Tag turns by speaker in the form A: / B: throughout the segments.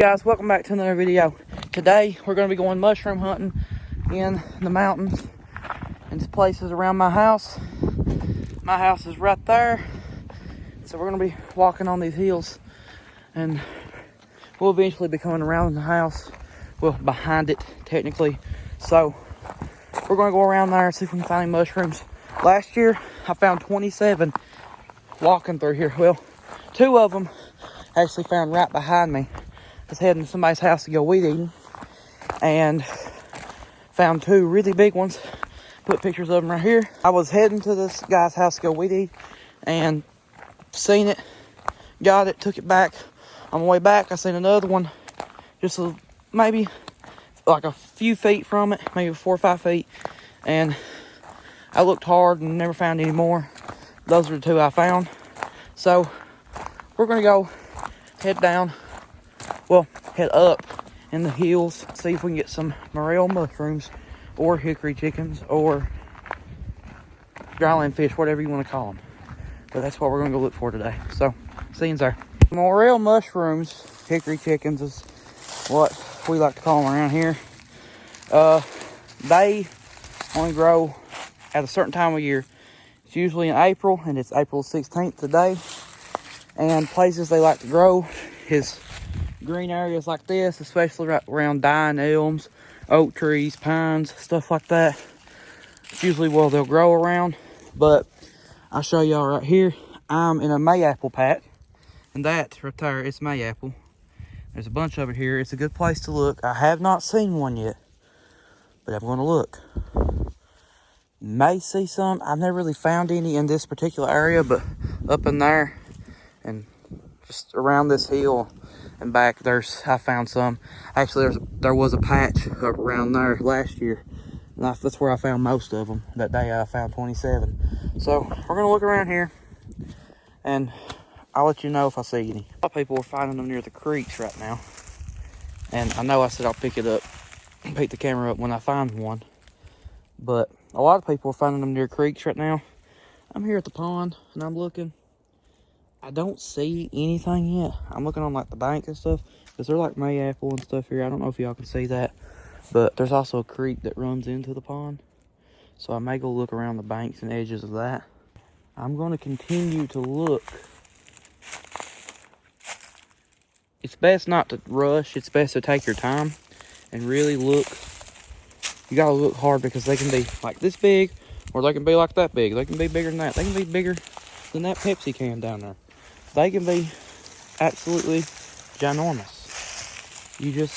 A: Guys, welcome back to another video. Today we're going to be going mushroom hunting in the mountains and places around my house. My house is right there, so we're going to be walking on these hills, and we'll eventually be coming around the house, well, behind it technically. So we're going to go around there and see if we can find any mushrooms. Last year I found 27 walking through here. Well, 2 of them actually found right behind me. I was heading to somebody's house to go weed eating and found 2 really big ones. Put pictures of them right here. I was heading to this guy's house to go weed eat and seen it, got it, took it back. On the way back I seen another one just maybe like a few feet from it, maybe 4 or 5 feet, and I looked hard and never found any more. Those are the 2 I found. So we're gonna go head down, well, head up in the hills, see if we can get some morel mushrooms or hickory chickens or dryland fish, whatever you want to call them. But that's what we're going to go look for today. So, see you there. Morel mushrooms, hickory chickens is what we like to call them around here. They only grow at a certain time of year. It's usually in April, and it's April 16th today. And places they like to grow is green areas like this, especially right around dying elms, oak trees, pines, stuff like that. It's usually where they'll grow around. But I'll show y'all right here. I'm in a mayapple patch, and that right there is mayapple. There's a bunch over here. It's a good place to look. I have not seen one yet, but I'm going to look. May see some. I've never really found any in this particular area, but up in there and just around this hill and back, I found some. Actually, there was a patch up around there last year, and that's where I found most of them. That day I found 27. So we're gonna look around here, and I'll let you know if I see any. A lot of people are finding them near the creeks right now, and I know I said I'll pick the camera up when I find one, but a lot of people are finding them near creeks right now. I'm here at the pond and I'm looking. I don't see anything yet. I'm looking on like the bank and stuff, because they're like mayapple and stuff here. I don't know if y'all can see that, but there's also a creek that runs into the pond, so I may go look around the banks and edges of that. I'm going to continue to look. It's best not to rush. It's best to take your time and really look. You gotta look hard, because they can be like this big, or they can be like that big. They can be bigger than that. They can be bigger than that Pepsi can down there. They can be absolutely ginormous. You just,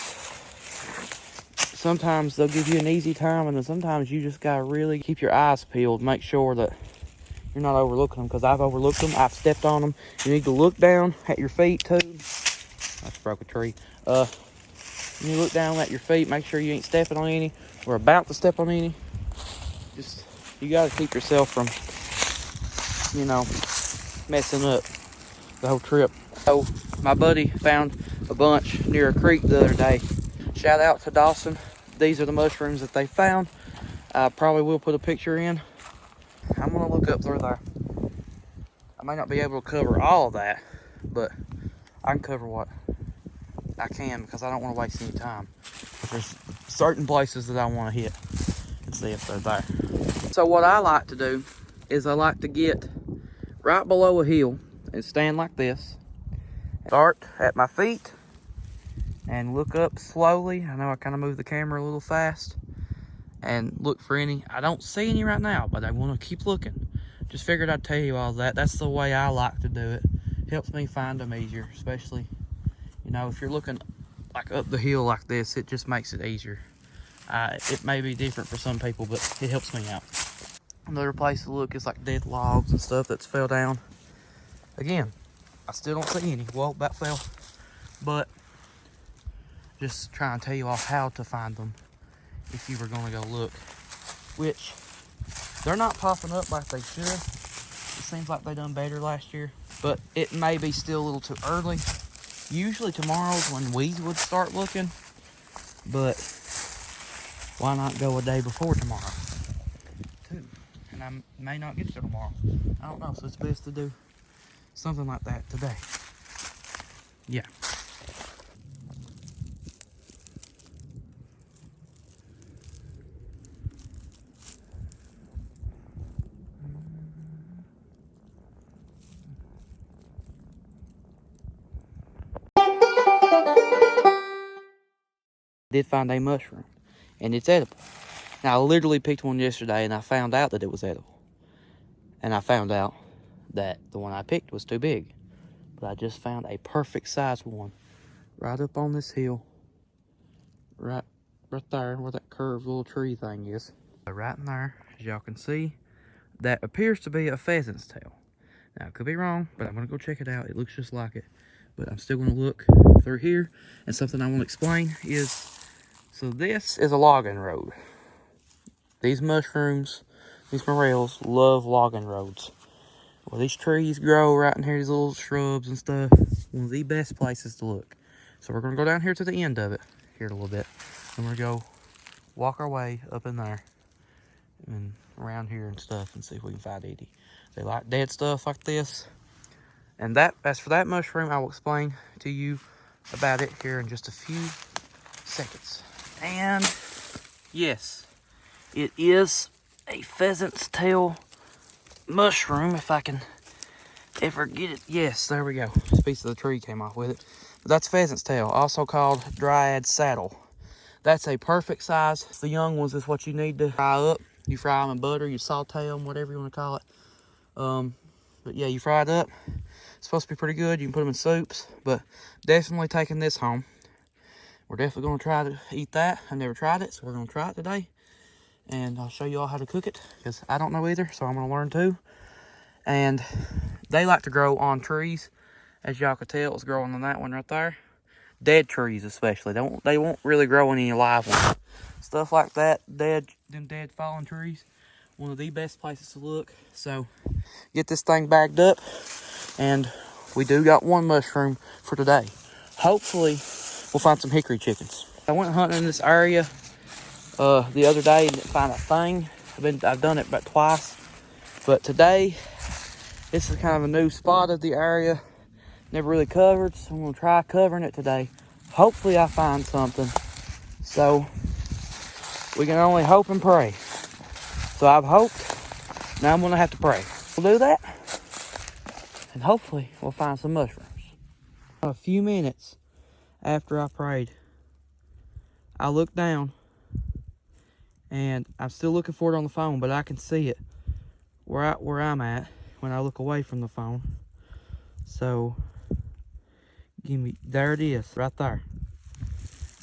A: sometimes they'll give you an easy time, and then sometimes you just gotta really keep your eyes peeled, make sure that you're not overlooking them, because I've overlooked them. I've stepped on them. You need to look down at your feet too. I just broke a tree. You look down at your feet, make sure you ain't stepping on any or about to step on any. Just, you gotta keep yourself from, messing up the whole trip. So my buddy found a bunch near a creek the other day. Shout out to Dawson. These are the mushrooms that they found. I probably will put a picture in. I'm gonna look up through there. I may not be able to cover all of that, but I can cover what I can, because I don't want to waste any time. There's certain places that I want to hit and see if they're there. So what I like to do is I like to get right below a hill and stand like this. Start at my feet and look up slowly. I know I kind of moved the camera a little fast, and look for any. I don't see any right now, but I want to keep looking. Just figured I'd tell you all that. That's the way I like to do it. Helps me find them easier, especially, if you're looking like up the hill like this, it just makes it easier. It may be different for some people, but it helps me out. Another place to look is like dead logs and stuff that's fell down. Again, I still don't see any. Whoa, that fell. But just trying to tell you all how to find them if you were going to go look. Which, they're not popping up like they should. It seems like they done better last year, but it may be still a little too early. Usually tomorrow's when we would start looking, but why not go a day before tomorrow too? And I may not get there tomorrow. I don't know, so it's best to do something like that today. Yeah. did find a mushroom, and it's edible. Now, I literally picked one yesterday, and I found out that it was edible. And I found out that the one I picked was too big. But I just found a perfect size one right up on this hill. Right there where that curved little tree thing is. Right in there, as y'all can see, that appears to be a pheasant's tail. Now, I could be wrong, but I'm going to go check it out. It looks just like it. But I'm still going to look through here. And something I want to explain is, so this is a logging road. These mushrooms, these morels, love logging roads. Well, these trees grow right in here, these little shrubs and stuff. One of the best places to look. So we're going to go down here to the end of it, here a little bit. And we're going to go walk our way up in there and around here and stuff and see if we can find any. They like dead stuff like this. And as for that mushroom, I will explain to you about it here in just a few seconds. And yes, it is a pheasant's tail mushroom, if I can ever get it. Yes, there we go. This piece of the tree came off with it. But that's pheasant's tail, also called dryad saddle. That's a perfect size. The young ones is what you need to fry up. You fry them in butter, you saute them, whatever you want to call it. But yeah, you fry it up. It's supposed to be pretty good. You can put them in soups, but definitely taking this home. We're definitely going to try to eat that. I've never tried it, so we're going to try it today. And I'll show you all how to cook it, because I don't know either, so I'm going to learn too. And they like to grow on trees. As y'all can tell, it's growing on that one right there. Dead trees especially. They won't really grow on any live ones. Stuff like that, them dead fallen trees, one of the best places to look. So get this thing bagged up, and we do got one mushroom for today. Hopefully we'll find some hickory chickens. I went hunting in this area the other day and didn't find a thing. I've done it about twice, but today this is kind of a new spot of the area, never really covered, so I'm gonna try covering it today. Hopefully I find something. So we can only hope and pray. So I've hoped, now I'm gonna have to pray. We'll do that, and hopefully we'll find some mushrooms. A few minutes after I prayed, I looked down, and I'm still looking for it on the phone, but I can see it where I'm at when I look away from the phone. So there it is, right there.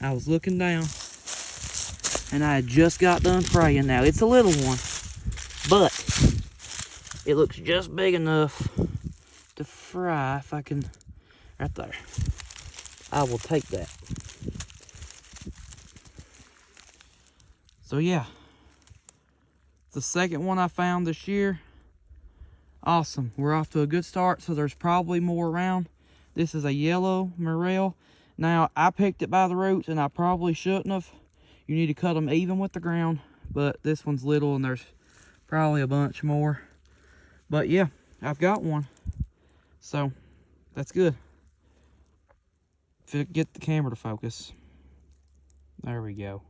A: I was looking down, and I had just got done praying. Now, it's a little one, but it looks just big enough to fry if I can. Right there. I will take that. So yeah, the second one I found this year. Awesome. We're off to a good start, so there's probably more around. This is a yellow morel. Now, I picked it by the roots, and I probably shouldn't have. You need to cut them even with the ground, but this one's little, and there's probably a bunch more. But yeah, I've got one, so that's good. Get the camera to focus. There we go.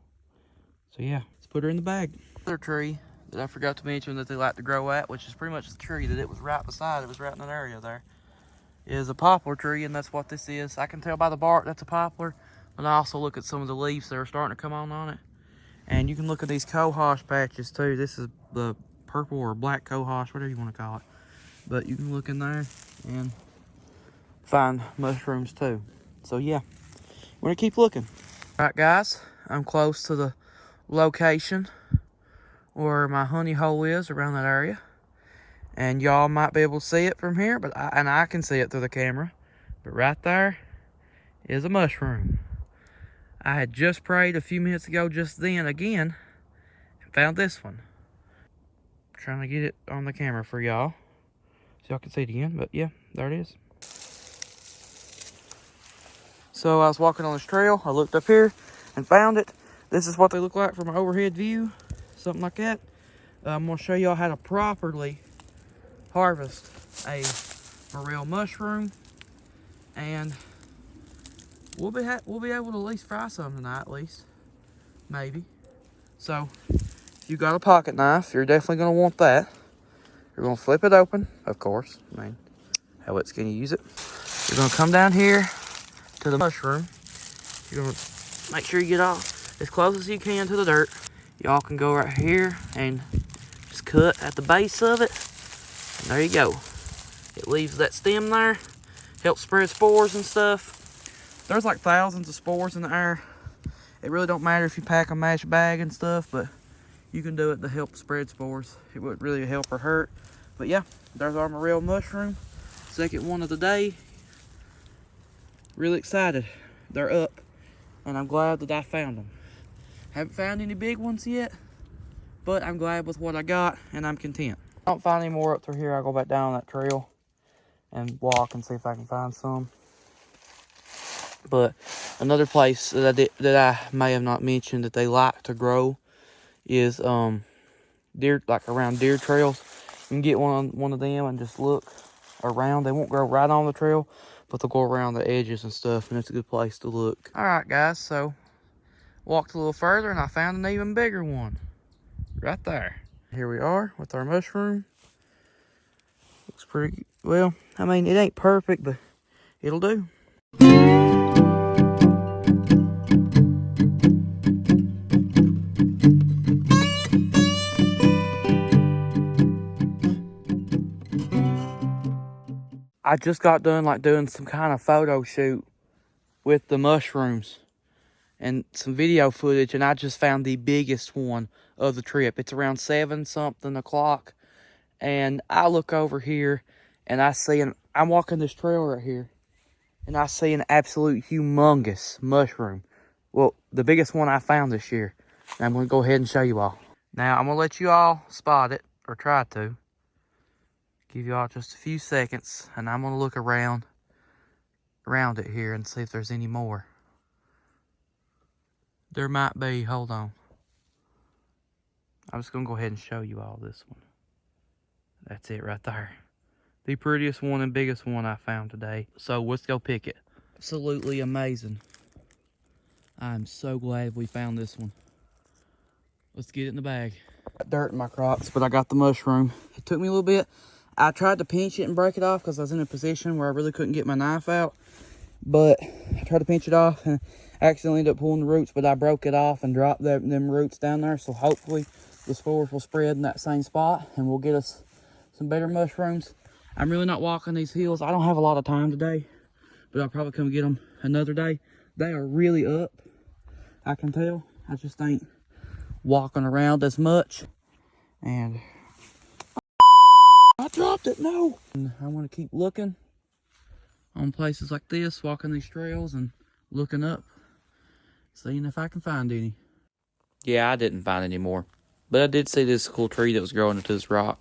A: So yeah, let's put her in the bag. Another tree that I forgot to mention that they like to grow at, which is pretty much the tree that it was right beside. It was right in that area there. Is a poplar tree, and that's what this is. I can tell by the bark that's a poplar, but I also look at some of the leaves that are starting to come on it. And you can look at these cohosh patches too. This is the purple or black cohosh, whatever you want to call it. But you can look in there and find mushrooms too. So yeah, we're gonna keep looking. All right, guys, I'm close to the location where my honey hole is around that area. And y'all might be able to see it from here, but I can see it through the camera. But right there is a mushroom. I had just prayed a few minutes ago just then again and found this one. I'm trying to get it on the camera for y'all so y'all can see it again, but yeah, there it is. So I was walking on this trail, I looked up here and found it. This is what they look like from an overhead view, something like that. I'm gonna show y'all how to properly harvest a morel mushroom, and we'll be able to at least fry some tonight, at least, maybe. So if you got a pocket knife, you're definitely going to want that. You're going to flip it open, of course. I mean, how else can you use it? You're going to come down here to the mushroom. You're going to Make sure you get off as close as you can to the dirt. Y'all can go right here and just cut at the base of it. And there you go. It leaves that stem there. Helps spread spores and stuff. There's like thousands of spores in the air. It really don't matter if you pack a mesh bag and stuff, but you can do it to help spread spores. It wouldn't really help or hurt. But yeah, there's our morel mushroom. Second one of the day. Really excited. They're up. And I'm glad that I found them. Haven't found any big ones yet, but I'm glad with what I got, and I'm content. If I don't find any more up through here, I'll go back down that trail and walk and see if I can find some. But another place that I may have not mentioned that they like to grow is deer, like around deer trails. You can get one of them and just look around. They won't grow right on the trail, but they'll go around the edges and stuff, and it's a good place to look. All right, guys, so walked a little further and I found an even bigger one right there. Here we are with our mushroom. Looks pretty well. I mean, it ain't perfect, but it'll do. I just got done like doing some kind of photo shoot with the mushrooms and some video footage, and I just found the biggest one of the trip. It's around 7-something o'clock, and I look over here and I see I'm walking this trail right here, and I see an absolute humongous mushroom. Well, the biggest one I found this year. And I'm going to go ahead and show you all. Now, I'm going to let you all spot it, or try to. Give you all just a few seconds, and I'm going to look around it here and see if there's any more. There might be. Hold on. I'm just going to go ahead and show you all this one. That's it right there. The prettiest one and biggest one I found today. So let's go pick it. Absolutely amazing. I'm so glad we found this one. Let's get it in the bag. Got dirt in my crocs, but I got the mushroom. It took me a little bit. I tried to pinch it and break it off because I was in a position where I really couldn't get my knife out. But I tried to pinch it off and I accidentally ended up pulling the roots, but I broke it off and dropped them roots down there. So hopefully the spores will spread in that same spot and we'll get us some better mushrooms. I'm really not walking these hills. I don't have a lot of time today, but I'll probably come get them another day. They are really up, I can tell. I just ain't walking around as much. And I dropped it, no. And I want to keep looking on places like this, walking these trails and looking up, seeing if I can find any. Yeah, I didn't find any more, but I did see this cool tree that was growing into this rock.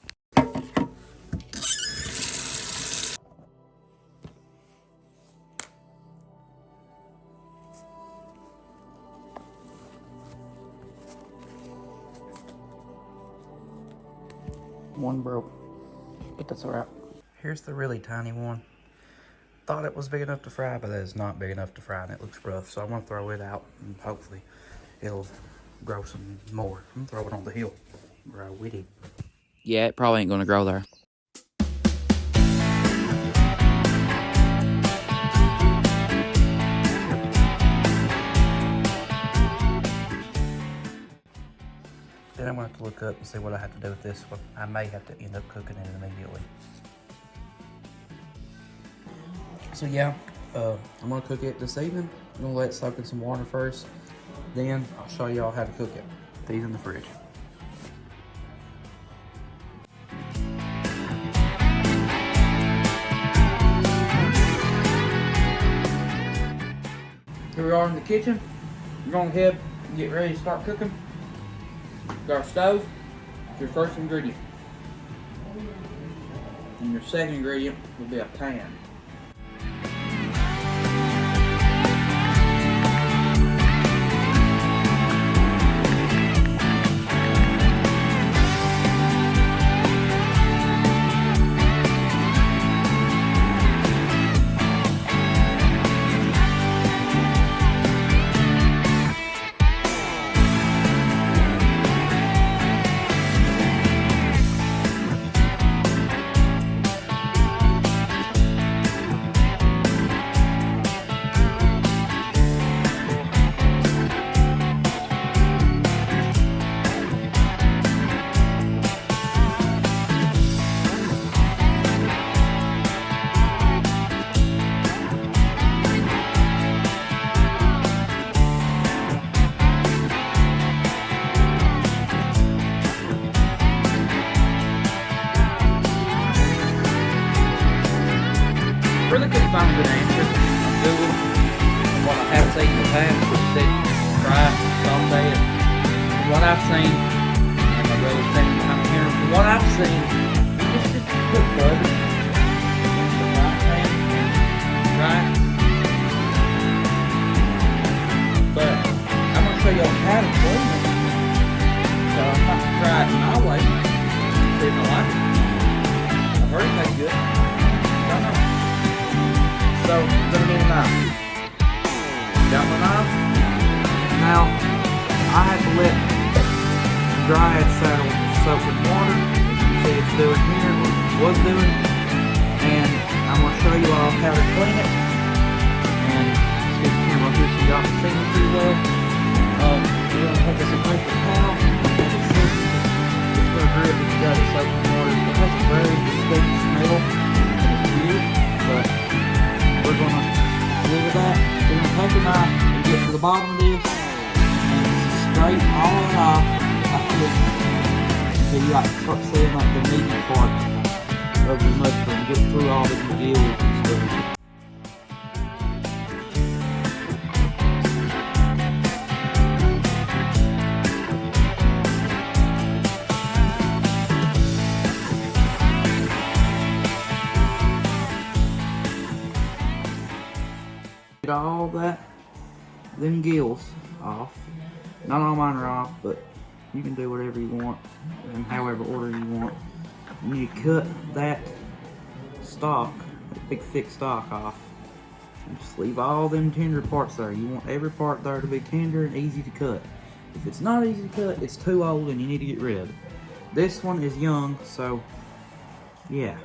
A: One broke, but that's all right. Here's the really tiny one. Thought it was big enough to fry, but it is not big enough to fry, and it looks rough. So I'm gonna throw it out, and hopefully it'll grow some more. I'm gonna throw it on the hill, grow with it. Yeah, it probably ain't gonna grow there. Then I'm gonna have to look up and see what I have to do with this one. I may have to end up cooking it immediately. So yeah, I'm gonna cook it this evening. I'm gonna let it soak in some water first. Then I'll show y'all how to cook it. These in the fridge. Here we are in the kitchen. We're going ahead and get ready to start cooking. Got our stove, your first ingredient. And your second ingredient will be a pan. couldn't find a good answer on Google. And what I have seen in the past was said try it, saute it. From what I've seen, and my brother's standing behind the camera, from what I've seen, just put butter in the frying pan and fry it. But I'm gonna show y'all how to clean it. So I'm about to try it my way. See if I like it. I've heard it tastes good. I don't know. So I'm gonna need a knife. Got my knife. Now I had to let the dryad saddle soak in water. As you see it's doing here, was doing. And I'm gonna show you all how to clean it. And let's get the camera here so y'all can see me pretty well. We're gonna take this a paper towel. It's gonna grip if you got it soaked in water. It has a very distinct smell. It's weird, but we're gonna live with that. We're gonna take a knife and get to the bottom of this and scrape all of it off like this until you like start seeing like the meaty part of the mushroom. Get through all the gills and stuff. Get all that, them gills off. Not all mine are off, but you can do whatever you want and however order you want. And you cut that stalk, that big thick stalk off. And just leave all them tender parts there. You want every part there to be tender and easy to cut. If it's not easy to cut, it's too old and you need to get rid of it. This one is young, so yeah.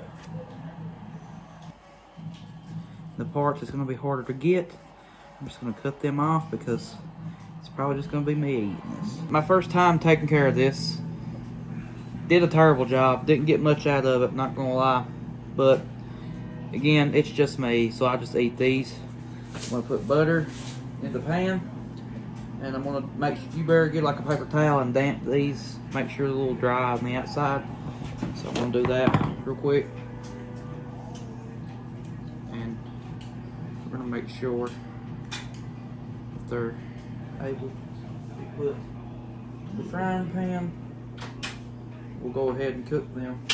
A: The parts is going to be harder to get. I'm just going to cut them off because it's probably just going to be me eating this. My first time taking care of this. Did a terrible job. Didn't get much out of it, not going to lie. But again, it's just me, so I just eat these. I'm going to put butter in the pan. And I'm going to make sure you better get like a paper towel and damp these. Make sure they're a little dry on the outside. So I'm going to do that real quick. We're going to make sure that they're able to put the frying pan. We'll go ahead and cook them.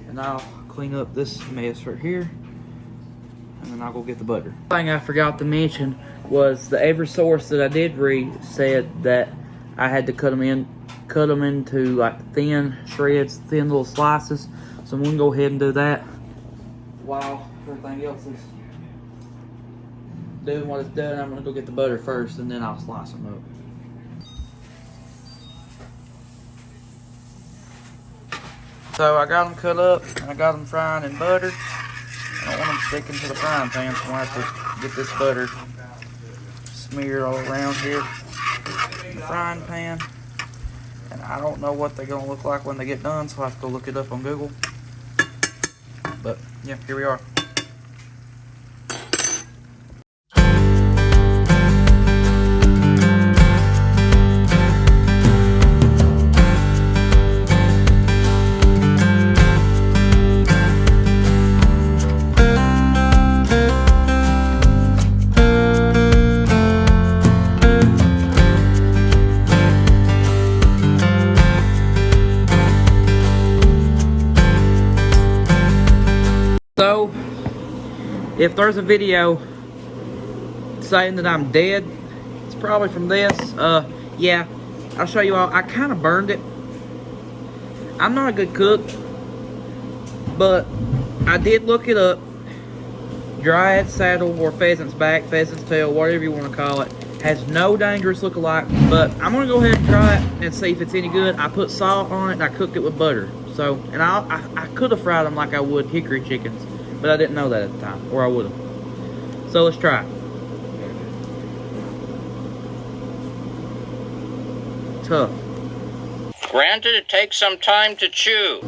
A: And I'll clean up this mess right here. And then I'll go get the butter. The thing I forgot to mention was the every source that I did read said that I had to cut them into like thin shreds, thin little slices. So I'm going to go ahead and do that while everything else is doing what it's done. I'm gonna go get the butter first and then I'll slice them up. So I got them cut up and I got them frying in butter. I don't want them sticking to the frying pan, so I'm gonna have to get this butter smeared all around here in the frying pan. And I don't know what they're gonna look like when they get done, so I have to go look it up on Google. But yeah, here we are. So, if there's a video saying that I'm dead, it's probably from this. Yeah, I'll show you all. I kind of burned it. I'm not a good cook, but I did look it up. Dryad saddle or pheasant's back, pheasant's tail, whatever you want to call it, has no dangerous look-alike, but I'm going to go ahead and try it and see if it's any good. I put salt on it and I cooked it with butter. So, and I could have fried them like I would hickory chickens, but I didn't know that at the time, or I would have. So let's try it. Tough.
B: Granted, it takes some time to chew.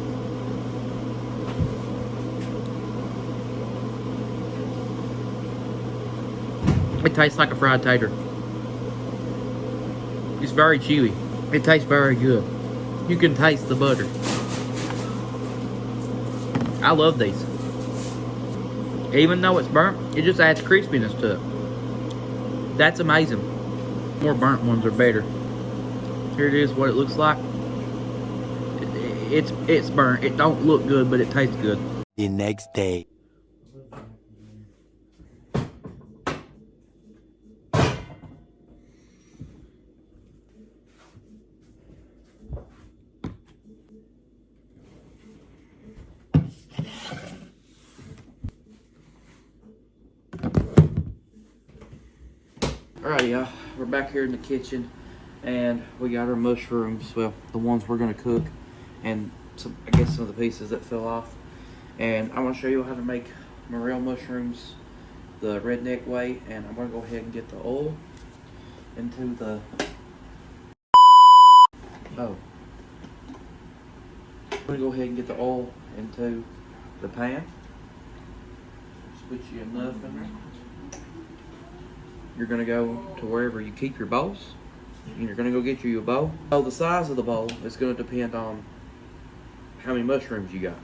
A: It tastes like a fried tater. It's very chewy. It tastes very good. You can taste the butter. I love these. Even though it's burnt, it just adds crispiness to it. That's amazing. More burnt ones are better. Here it is, what it looks like. It's burnt. It don't look good, but it tastes good.
C: The next day.
A: Alrighty, y'all. We're back here in the kitchen, and we got our mushrooms. Well, the ones we're gonna cook, and I guess some of the pieces that fell off. And I'm gonna show you how to make morel mushrooms the redneck way. And I'm gonna go ahead and get the oil into the I'm gonna go ahead and get the oil into the pan. Just put you enough in there. You're gonna go to wherever you keep your bowls, and you're gonna go get you a bowl. So the size of the bowl is gonna depend on how many mushrooms you got.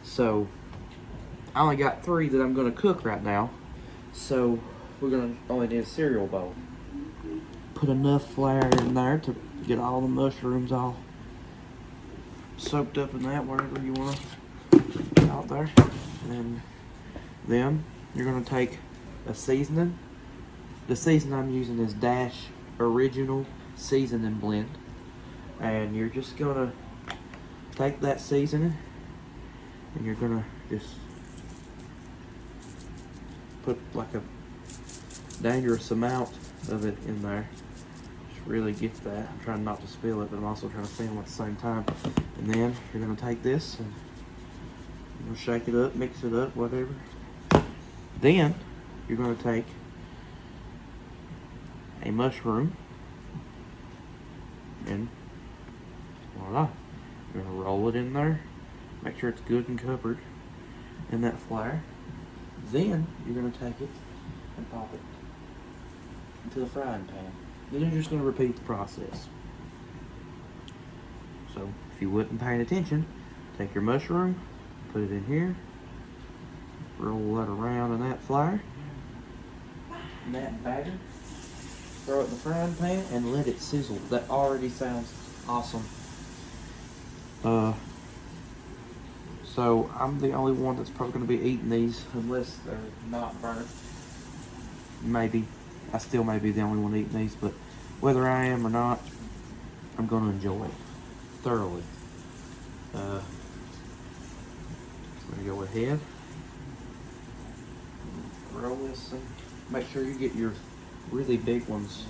A: So I only got 3 that I'm gonna cook right now. So we're gonna only need a cereal bowl. Put enough flour in there to get all the mushrooms all soaked up in that, whatever you want out there. And then you're gonna take a seasoning. The seasoning I'm using is Dash Original Seasoning Blend. And you're just gonna take that seasoning and you're gonna just put like a dangerous amount of it in there. Just really get that. I'm trying not to spill it, but I'm also trying to film at the same time. And then you're gonna take this and you're gonna shake it up, mix it up, whatever. Then you're gonna take a mushroom and voila, you're gonna roll it in there, make sure it's good and covered in that flour. Then you're gonna take it and pop it into the frying pan. Then you're just gonna repeat the process. So if you wasn't paying attention, take your mushroom, put it in here, roll that around in that flour, in that batter. Throw it in the frying pan and let it sizzle. That already sounds awesome. So I'm the only one that's probably going to be eating these unless they're not burnt. Maybe. I still may be the only one eating these, but whether I am or not, I'm going to enjoy it thoroughly. I'm going to go ahead, roll this in. Make sure you get your really big ones.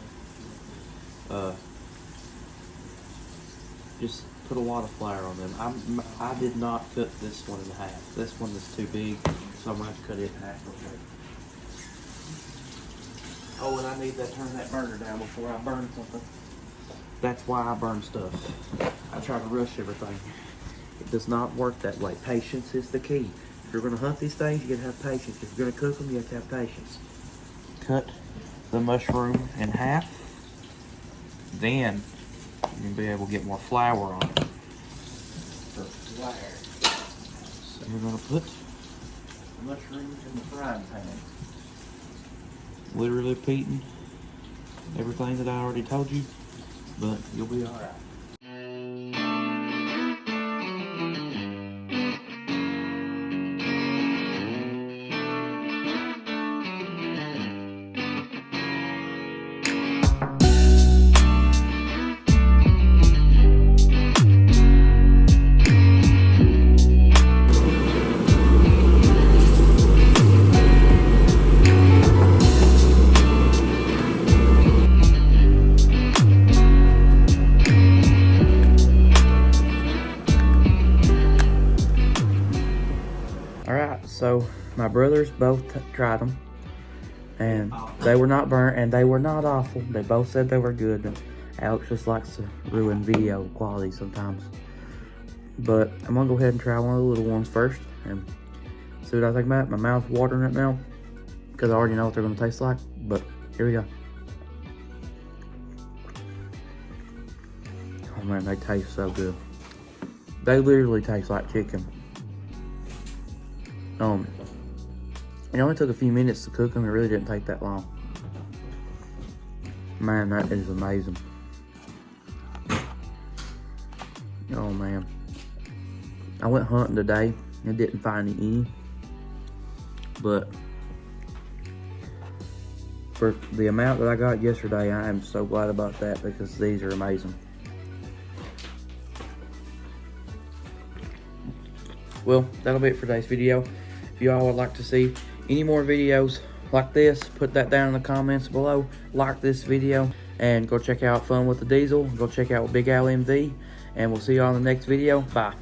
A: Just put a lot of flour on them. I did not cut this one in half. This one is too big, so I'm gonna have to cut it in half real quick. Oh, and I need to turn that burner down before I burn something. That's why I burn stuff. I try to rush everything. It does not work that way. Patience is the key. If you're gonna hunt these things, you gotta have patience. If you're gonna cook them, you have to have patience. Cut the mushroom in half. Then you'll be able to get more flour on it. So we're gonna put the mushrooms in the frying pan. Literally repeating everything that I already told you, but you'll be all right. Alright, so my brothers both tried them, and they were not burnt, and they were not awful. They both said they were good. And Alex just likes to ruin video quality sometimes. But I'm gonna go ahead and try one of the little ones first, and see what I think about it. My mouth's watering right now, because I already know what they're gonna taste like, but here we go. Oh man, they taste so good. They literally taste like chicken. It only took a few minutes to cook them. It really didn't take that long. Man, that is amazing. Oh man. I went hunting today and didn't find any. But for the amount that I got yesterday, I am so glad about that because these are amazing. Well, that'll be it for today's video. If y'all would like to see any more videos like this, put that down in the comments below. Like this video and go check out Fun with the Diesel. Go check out Big Al MV, and we'll see you on the next video. Bye.